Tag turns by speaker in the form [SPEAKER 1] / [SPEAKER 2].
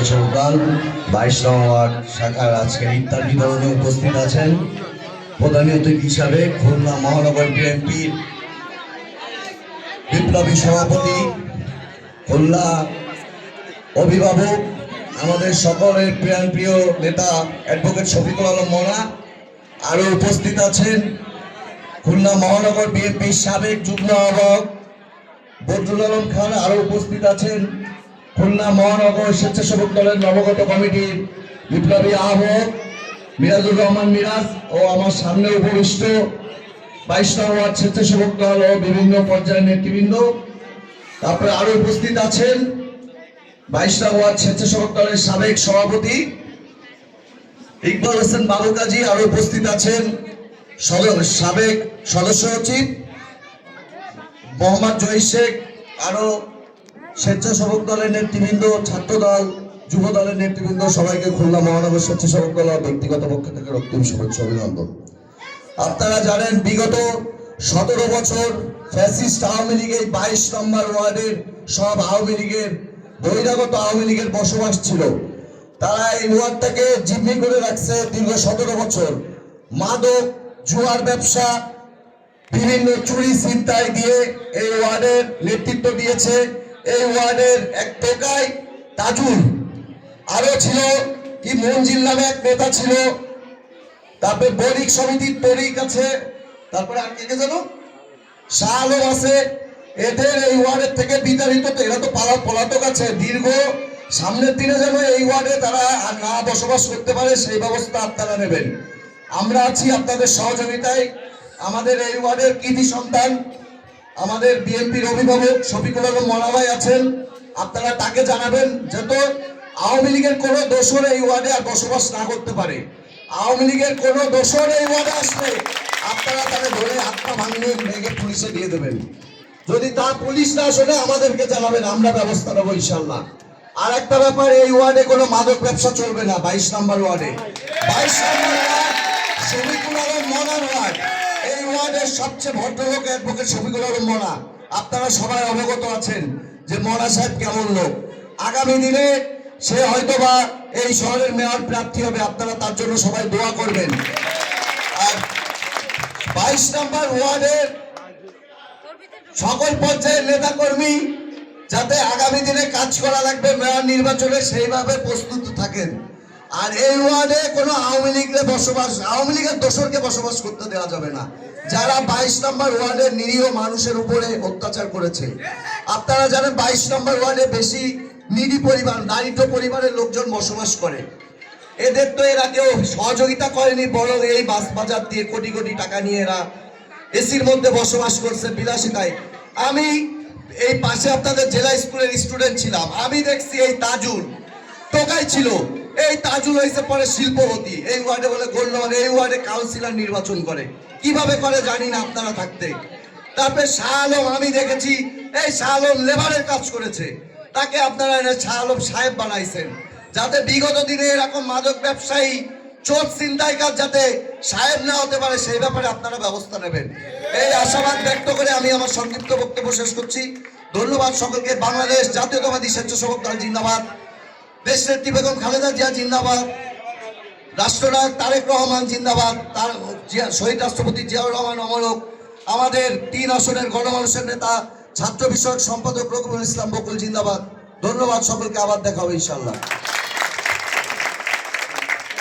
[SPEAKER 1] স্বেচ্ছাসেবক দল 22 ওয়ার্ড শাখার আজকের ইফতার বিতরণে উপস্থিত আছেন প্রধান অতিথি হিসাবে খুলনা মহানগর বিএনপির বিপ্লবী সভাপতি, খুলনা অভিভাবক, আমাদের সকলের প্রিয় নেতা অ্যাডভোকেট শফিকুল আলম মোনা। আরও উপস্থিত আছেন খুলনা মহানগর বিএনপির সাবেক যুগ্ম আহ্বায়ক বদরুল আলম খান। আরও উপস্থিত আছেন খুলনা মহানগর স্বেচ্ছাসেবক দলের নবগত কমিটির বিপ্লবী আহ্বায়ক মিরাজুর রহমান মিরাজ ও আমার সামনে উপবিষ্ট 22 ওয়ার্ড স্বেচ্ছাসেবক দল ও বিভিন্ন পর্যায়ের নেতৃবৃন্দ। তারপরে আরো উপস্থিত আছেন 22 ওয়ার্ড স্বেচ্ছাসেবক দলের সাবেক সভাপতি ইকবাল হোসেন বাবু কাজী। আরো উপস্থিত আছেন সাবেক সদস্য সচিব মোহাম্মদ জহির শেখ। আরো স্বেচ্ছাসেবক দলের নেতৃবৃন্দ, ছাত্র দল, যুব দলের নেতৃবৃন্দ, সবাইকে খুলনা মহানগর স্বেচ্ছাসেবক দল ব্যক্তিগত পক্ষ থেকে রক্তিম শুভেচ্ছা অভিনন্দন। আপনারা জানেন বিগত 17 বছর ফ্যাসিস্ট আওয়ামী লীগের 22 নম্বর ওয়ার্ডের সব আওয়ামী লীগের বহিরাগত আওয়ামী লীগের বসবাস ছিল। তারা এই ওয়ার্ডটাকে জিম্মি করে রাখছে দীর্ঘ 17 বছর। মাদক, জুয়ার ব্যবসা, বিভিন্ন চুরি ছিনতাই দিয়ে এই ওয়ার্ডের নেতৃত্ব দিয়েছে। এই ওয়ার্ডের এক টোকাই তাজুল, আরো ছিল কি মঞ্জিল নামে এক নেতা ছিল, তারপরে বণিক সমিতির তরিক আছে, তারপরে আর কে জানো শাহ আলম আছে। এদের এই ওয়ার্ডের থেকে বিতাড়িত, এরা তো পলাতক আছে। দীর্ঘ সামনের দিনে যেন এই ওয়ার্ডে তারা না বসবাস করতে পারে সেই ব্যবস্থা আপনারা নেবেন। আমরা আছি আপনাদের সহযোগিতায়। আমাদের এই ওয়ার্ডের কৃতি সন্তান আমাদের বিএনপির অভিভাবক শফিকুল আলম মোনা ভাই আছেন। আপনারা তাকে জানাবেন যাতে আওয়ামী লীগের কোনো দোষর এই ওয়ার্ডে আর বসবাস না করতে পারে। আওয়ামী লীগের কোনো দোষর এই ওয়ার্ডে আসলে আপনারা তাকে ধরে হাতটা ভাঙিয়ে ভেঙে পুলিশে দিয়ে দেবেন। যদি তার পুলিশ না শোনে আমাদেরকে জানাবেন, আমরা ব্যবস্থা নেবো ইনশাল্লাহ। আর একটা ব্যাপার, এই ওয়ার্ডে কোনো মাদক ব্যবসা চলবে না। 22 নম্বর ওয়ার্ডে 22 নম্বর ওয়ার্ড শফিকুল আলম মোনার ওয়ার্ড। এই ওয়ার্ডের সবচেয়ে ভদ্রলোক অ্যাডভোকেট শফিকুল আলম মোনা। আপনারা সবাই অবগত আছেন যে মোনা সাহেব কেমন লোক। আগামী দিনে সে হয়তোবা এই শহরের মেয়র প্রার্থী হবে। আপনারা তার জন্য সবাই দোয়া করবেন। আর 22 নম্বর ওয়ার্ডের সকল পর্যায়ের নেতা কর্মী যাতে আগামী দিনে কাজ করা লাগবে মেয়র নির্বাচনে সেইভাবে প্রস্তুত থাকেন। আর এই ওয়ার্ডে কোনো আওয়ামী লীগের দোসরকে বসবাস করতে দেওয়া যাবে না, যারা 22 নম্বর ওয়ার্ডের নিরীহ মানুষের উপরে অত্যাচার করেছে। আপনারা জানেন 22 নম্বর ওয়ার্ডে বেশি নিরী পরিবার, দারিদ্র পরিবারের লোকজন বসবাস করে। এদের তো এরা কেউ সহযোগিতা করেনি, বরং এই বাস বাজার দিয়ে কোটি কোটি টাকা নিয়ে এরা এসির মধ্যে বসবাস করছে বিলাসিতায়। আমি এই পাশে আপনাদের জেলা স্কুলের স্টুডেন্ট ছিলাম, আমি দেখছি এই তাজুল টোকাই ছিল। এই তাজুল হয়েছে পরে শিল্পপতি। এই ওয়ার্ডে বলে গণ্যমান্য, এই ওয়ার্ডে কাউন্সিলর নির্বাচন করে, কিভাবে করে জানি না আপনারা থাকতে। তারপরে শাহ আলম আমি দেখেছি, এই শাহ আলম লেবারের কাজ করেছে, তাকে আপনারা শাহ আলম সাহেব বানাইছেন। যাতে বিগত দিনে এরকম মাদক ব্যবসায়ী, চোর ছিনতাইকার যাতে সাহেব না হতে পারে সেই ব্যাপারে আপনারা ব্যবস্থা নেবেন। এই আশাবাদ ব্যক্ত করে আমি আমার সংক্ষিপ্ত বক্তব্য শেষ করছি। ধন্যবাদ সকলকে। বাংলাদেশ জাতীয়তাবাদী স্বেচ্ছাসেবক দল জিন্দাবাদ, দেশনেত্রী বেগম খালেদা জিয়া জিন্দাবাদ, রাষ্ট্রনায়ক তারেক রহমান জিন্দাবাদ, তার শহীদ রাষ্ট্রপতি জিয়াউর রহমান অমরক, আমাদের 3 আসনের গণমানুষের নেতা ছাত্র বিষয়ক সম্পাদক রকিবুল ইসলাম বকুল জিন্দাবাদ। ধন্যবাদ সকলকে। আবার দেখা হবে ইনশাল্লাহ।